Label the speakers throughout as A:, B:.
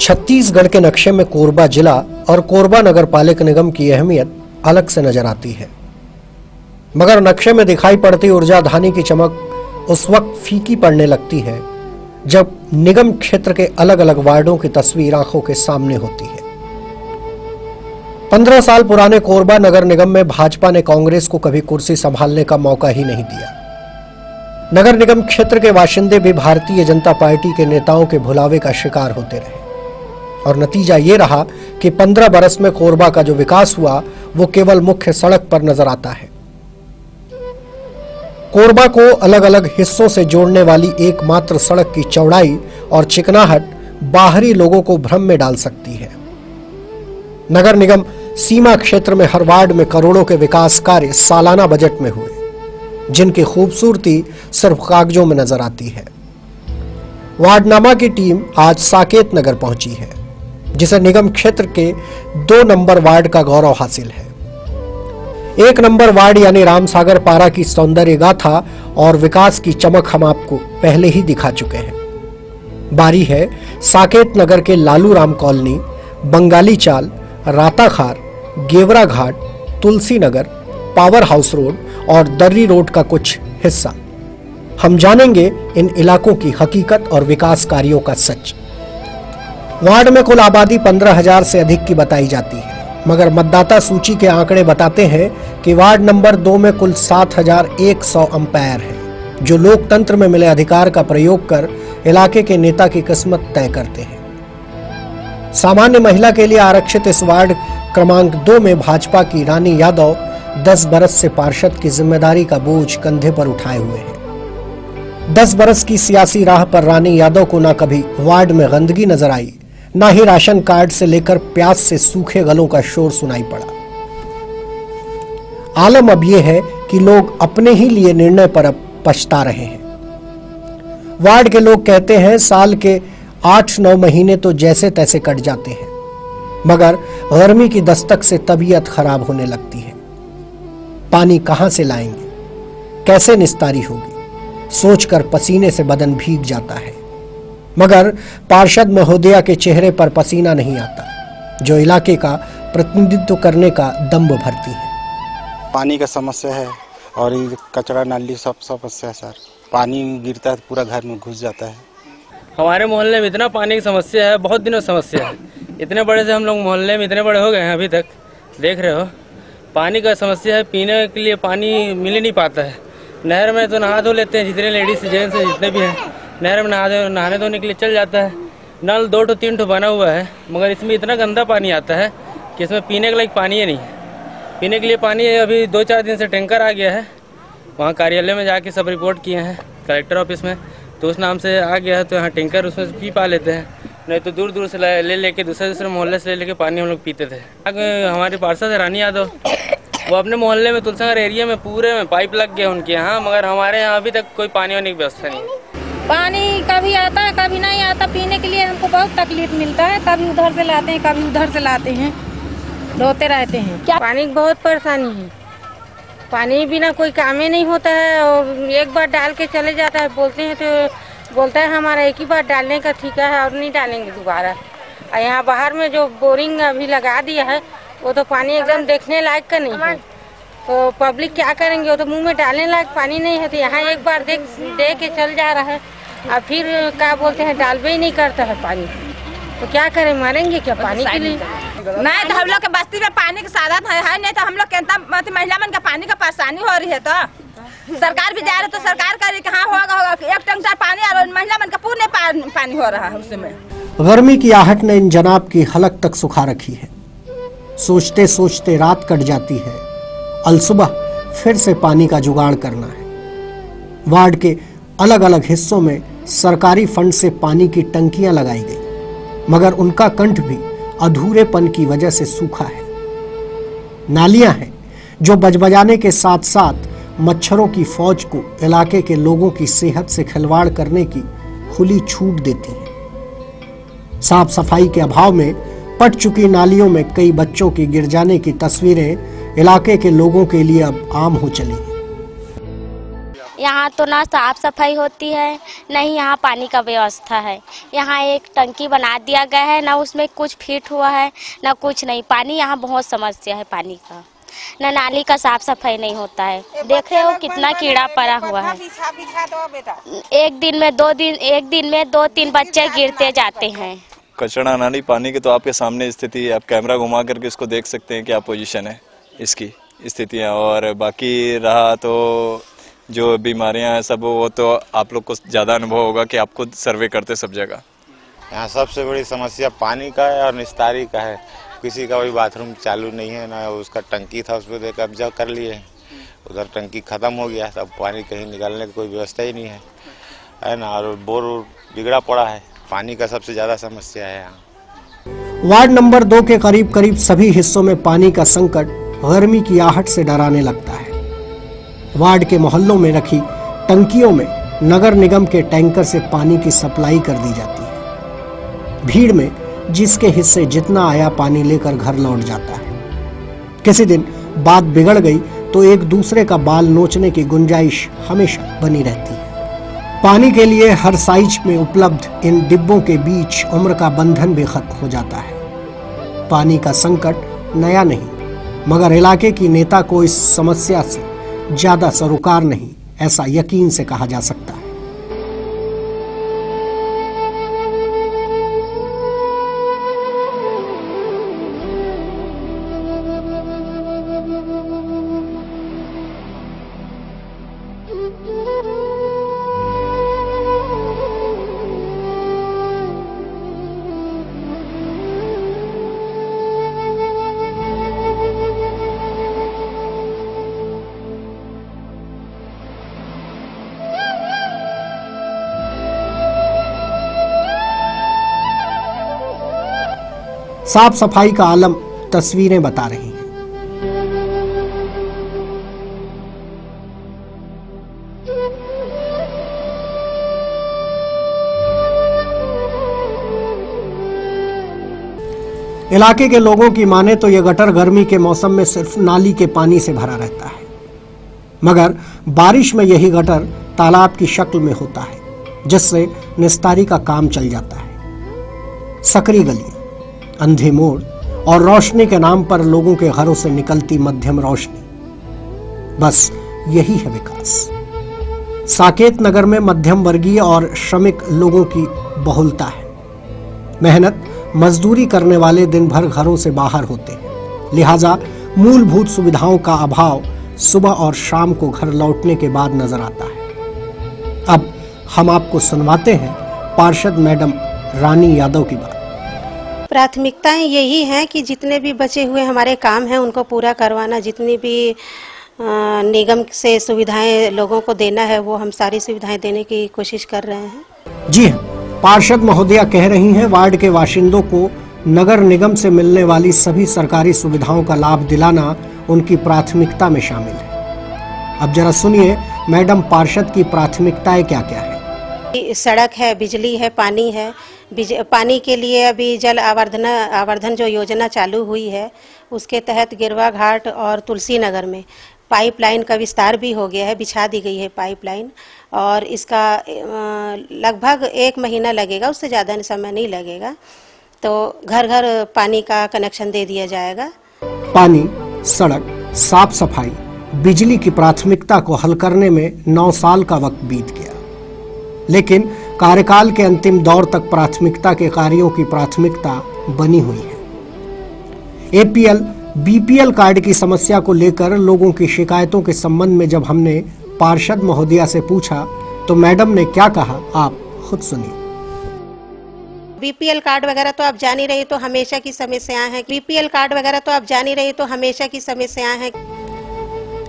A: छत्तीसगढ़ के नक्शे में कोरबा जिला और कोरबा नगर पालिक निगम की अहमियत अलग से नजर आती है, मगर नक्शे में दिखाई पड़ती ऊर्जाधानी की चमक उस वक्त फीकी पड़ने लगती है जब निगम क्षेत्र के अलग अलग वार्डों की तस्वीर आंखों के सामने होती है। 15 साल पुराने कोरबा नगर निगम में भाजपा ने कांग्रेस को कभी कुर्सी संभालने का मौका ही नहीं दिया। नगर निगम क्षेत्र के बाशिंदे भी भारतीय जनता पार्टी के नेताओं के भुलावे का शिकार होते रहे और नतीजा ये रहा कि 15 बरस में कोरबा का जो विकास हुआ वो केवल मुख्य सड़क पर नजर आता है। कोरबा को अलग अलग हिस्सों से जोड़ने वाली एकमात्र सड़क की चौड़ाई और चिकनाहट बाहरी लोगों को भ्रम में डाल सकती है। नगर निगम सीमा क्षेत्र में हर वार्ड में करोड़ों के विकास कार्य सालाना बजट में हुए, जिनकी खूबसूरती सिर्फ कागजों में नजर आती है। वार्डनामा की टीम आज साकेत नगर पहुंची है, जिसे निगम क्षेत्र के 2 नंबर वार्ड का गौरव हासिल है। 1 नंबर वार्ड यानी रामसागर पारा की सौंदर्य गाथा और विकास की चमक हम आपको पहले ही दिखा चुके हैं। बारी है साकेत नगर के लालू राम कॉलोनी, बंगाली चाल, राताखार, गेवरा घाट, Tulsi Nagar, power house road और दर्री रोड का कुछ हिस्सा। हम जानेंगे इन इलाकों की हकीकत और विकास कार्यों का सच। वार्ड में कुल आबादी 15,000 से अधिक की बताई जाती है, मगर मतदाता सूची के आंकड़े बताते हैं कि वार्ड नंबर 2 में कुल 7,100 अंपायर हैं, जो लोकतंत्र में मिले अधिकार का प्रयोग कर इलाके के नेता की किस्मत तय करते हैं। सामान्य महिला के लिए आरक्षित इस वार्ड क्रमांक 2 में भाजपा की रानी यादव 10 बरस से पार्षद की जिम्मेदारी का बोझ कंधे पर उठाए हुए हैं। 10 बरस की सियासी राह पर रानी यादव को ना कभी वार्ड में गंदगी नजर आई, ना ही राशन कार्ड से लेकर प्यास से सूखे गलों का शोर सुनाई पड़ा। आलम अब यह है कि लोग अपने ही लिए निर्णय पर अब पछता रहे हैं। वार्ड के लोग कहते हैं साल के 8-9 महीने तो जैसे तैसे कट जाते हैं, मगर गर्मी की दस्तक से तबीयत खराब होने लगती है। पानी कहां से लाएंगे, कैसे निस्तारी होगी, सोचकर पसीने से बदन भीग जाता है, मगर पार्षद महोदया के चेहरे पर पसीना नहीं आता, जो इलाके का प्रतिनिधित्व करने का दम्भ भरती है।
B: पानी का समस्या है और ये कचरा नाली सब समस्या है सर। पानी गिरता है तो पूरा घर में घुस जाता है।
C: हमारे मोहल्ले में इतना पानी की समस्या है, बहुत दिनों समस्या है। इतने बड़े से हम लोग मोहल्ले में इतने बड़े हो गए हैं, अभी तक देख रहे हो पानी का समस्या है। पीने के लिए पानी मिल ही नहीं पाता है। नहर में तो नहा धो लेते हैं, जितने लेडीज जेंट्स जितने भी हैं नहर में नहाने धोने के लिए चल जाता है। नल 2-3 बना हुआ है, मगर इसमें इतना गंदा पानी आता है कि इसमें पीने के लायक पानी ही नहीं है। पीने के लिए पानी अभी 2-4 दिन से टैंकर आ गया है, वहाँ कार्यालय में जाके सब रिपोर्ट किए हैं कलेक्टर ऑफिस में, तो उस नाम से आ गया है, तो यहाँ टैंकर उसमें पी पा लेते हैं, नहीं तो दूर दूर से ले लेके दूसरे मोहल्ले से ले लेके पानी हम लोग पीते थे। हमारे पार्षद है रानी यादव, वो अपने मोहल्ले में तुलसीनगर एरिया में पूरे में पाइप लग गया उनके यहाँ, मगर हमारे यहाँ अभी तक कोई पानी वानी की व्यवस्था नहीं है।
D: पानी कभी आता है कभी नहीं आता, पीने के लिए हमको बहुत तकलीफ मिलता है। कभी उधर से लाते हैं कभी उधर से लाते हैं, ढोते रहते हैं।
E: क्या पानी की बहुत परेशानी है, पानी बिना कोई काम ही नहीं होता है और एक बार डाल के चले जाता है। बोलते हैं तो बोलता है हमारा एक ही बार डालने का ठेका है और नहीं डालेंगे दोबारा। और यहाँ बाहर में जो बोरिंग अभी लगा दिया है वो तो पानी एकदम देखने लायक का नहीं है, तो पब्लिक क्या करेंगे, वो तो मुंह में डालने लायक पानी नहीं है। तो यहाँ एक बार दे के चल जा रहा है और फिर क्या बोलते हैं डालबे ही नहीं करता है पानी, तो क्या करें, मरेंगे क्या पानी के लिए।
F: नहीं तो हम लोग के बस्ती में पानी के साधन है नहीं, तो हम लोग कहता महिला मन का पानी का परेशानी हो रही है। तो सरकार भी जा रही तो सरकार करे कहाँ होगा 1 टंकर पानी और महिला मन का पूरे पानी हो रहा है उसमें।
A: गर्मी की आहट ने इन जनाब की हलक तक सुखा रखी है। सोचते सोचते रात कट जाती है, अलसुबह फिर से पानी का जुगाड़ करना है। वार्ड के अलग अलग हिस्सों में सरकारी फंड से पानी की टंकियां लगाई गई, मगर उनका कंठ भी अधूरेपन की वजह से सूखा है। नालियां हैं जो बजबजाने के साथ साथ मच्छरों की फौज को इलाके के लोगों की सेहत से खिलवाड़ करने की खुली छूट देती हैं। साफ सफाई के अभाव में पट चुकी नालियों में कई बच्चों के गिर जाने की तस्वीरें इलाके के लोगों के लिए अब आम हो चली हैं।
G: यहाँ तो ना साफ सफाई होती है, नहीं यहाँ पानी का व्यवस्था है। यहाँ एक टंकी बना दिया गया है, ना उसमें कुछ फिट हुआ है ना कुछ नहीं। पानी यहाँ बहुत समस्या है पानी का, ना नाली का साफ सफाई नहीं होता है। देख रहे हो कितना कीड़ा पड़ा हुआ है। एक दिन में 2-3 बच्चे गिरते जाते हैं।
H: कचरा नाली पानी के तो आपके सामने स्थिति है, आप कैमरा घुमा करके इसको देख सकते हैं क्या पोजीशन है इसकी स्थितियाँ। और बाकी रहा तो जो बीमारियां हैं सब, वो तो आप लोग को ज़्यादा अनुभव होगा कि आप खुद सर्वे करते सब जगह।
B: यहाँ सबसे बड़ी समस्या पानी का है और निस्तारी का है। किसी का भी बाथरूम चालू नहीं है, ना उसका टंकी था उस पर कब्जा कर लिए, उधर टंकी ख़त्म हो गया, तब पानी कहीं निकालने की कोई व्यवस्था ही नहीं है ना। और बोर बिगड़ा पड़ा है, पानी का सबसे ज़्यादा समस्या है यहाँ।
A: वार्ड नंबर 2 के करीब करीब सभी हिस्सों में पानी का संकट गर्मी की आहट से डराने लगता है। वार्ड के मोहल्लों में रखी टंकियों में नगर निगम के टैंकर से पानी की सप्लाई कर दी जाती है। भीड़ में जिसके हिस्से जितना आया पानी लेकर घर लौट जाता है। किसी दिन बात बिगड़ गई तो एक दूसरे का बाल नोचने की गुंजाइश हमेशा बनी रहती है। पानी के लिए हर साइज में उपलब्ध इन डिब्बों के बीच उम्र का बंधन भी खत्म हो जाता है। पानी का संकट नया नहीं, मगर इलाके की नेता को इस समस्या से ज्यादा सरोकार नहीं, ऐसा यकीन से कहा जा सकता है। साफ सफाई का आलम तस्वीरें बता रही हैं। इलाके के लोगों की माने तो यह गटर गर्मी के मौसम में सिर्फ नाली के पानी से भरा रहता है, मगर बारिश में यही गटर तालाब की शक्ल में होता है, जिससे निस्तारी का काम चल जाता है। सकरी गलियां, अंधे मोड़ और रोशनी के नाम पर लोगों के घरों से निकलती मध्यम रोशनी, बस यही है विकास। साकेत नगर में मध्यम वर्गीय और श्रमिक लोगों की बहुलता है। मेहनत मजदूरी करने वाले दिन भर घरों से बाहर होते हैं, लिहाजा मूलभूत सुविधाओं का अभाव सुबह और शाम को घर लौटने के बाद नजर आता है। अब हम आपको सुनवाते हैं पार्षद मैडम रानी यादव की बात।
I: प्राथमिकताएं यही हैं कि जितने भी बचे हुए हमारे काम हैं उनको पूरा करवाना, जितनी भी निगम से सुविधाएं लोगों को देना है वो हम सारी सुविधाएं देने की कोशिश कर रहे हैं।
A: जी हाँ, पार्षद महोदया कह रही हैं वार्ड के बाशिंदों को नगर निगम से मिलने वाली सभी सरकारी सुविधाओं का लाभ दिलाना उनकी प्राथमिकता में शामिल है। अब जरा सुनिए मैडम पार्षद की प्राथमिकताएं क्या क्या है।
I: सड़क है, बिजली है, पानी है। पानी के लिए अभी जल आवर्धन जो योजना चालू हुई है उसके तहत गिरवा घाट और तुलसी नगर में पाइपलाइन का विस्तार भी हो गया है, बिछा दी गई है पाइपलाइन, और इसका लगभग 1 महीना लगेगा, उससे ज़्यादा समय नहीं लगेगा। तो घर घर पानी का कनेक्शन दे दिया जाएगा।
A: पानी, सड़क, साफ सफाई, बिजली की प्राथमिकता को हल करने में 9 साल का वक्त बीत गया, लेकिन कार्यकाल के अंतिम दौर तक प्राथमिकता के कार्यों की प्राथमिकता बनी हुई है। एपीएल, बीपीएल कार्ड की समस्या को लेकर लोगों की शिकायतों के संबंध में जब हमने पार्षद महोदया से पूछा तो मैडम ने क्या कहा, आप खुद सुनिए।
I: बीपीएल कार्ड वगैरह तो आप जान ही रहे, तो हमेशा की समस्याएं हैं। बीपीएल कार्ड वगैरह तो आप जान ही रहे, तो हमेशा की समस्याएं हैं।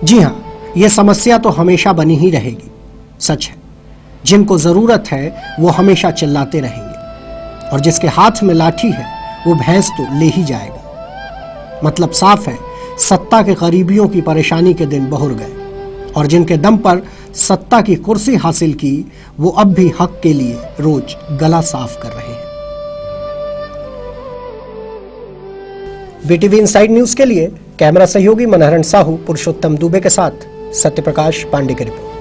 A: जी हाँ, ये समस्या तो हमेशा बनी ही रहेगी। सच है, जिनको जरूरत है वो हमेशा चिल्लाते रहेंगे, और जिसके हाथ में लाठी है वो भैंस तो ले ही जाएगा। मतलब साफ है, सत्ता के करीबियों की परेशानी के दिन बहुर गए, और जिनके दम पर सत्ता की कुर्सी हासिल की वो अब भी हक के लिए रोज गला साफ कर रहे हैं। बीटीवी इनसाइड न्यूज के लिए कैमरा सहयोगी मनहरण साहू, पुरुषोत्तम दुबे के साथ सत्यप्रकाश पांडे की रिपोर्ट।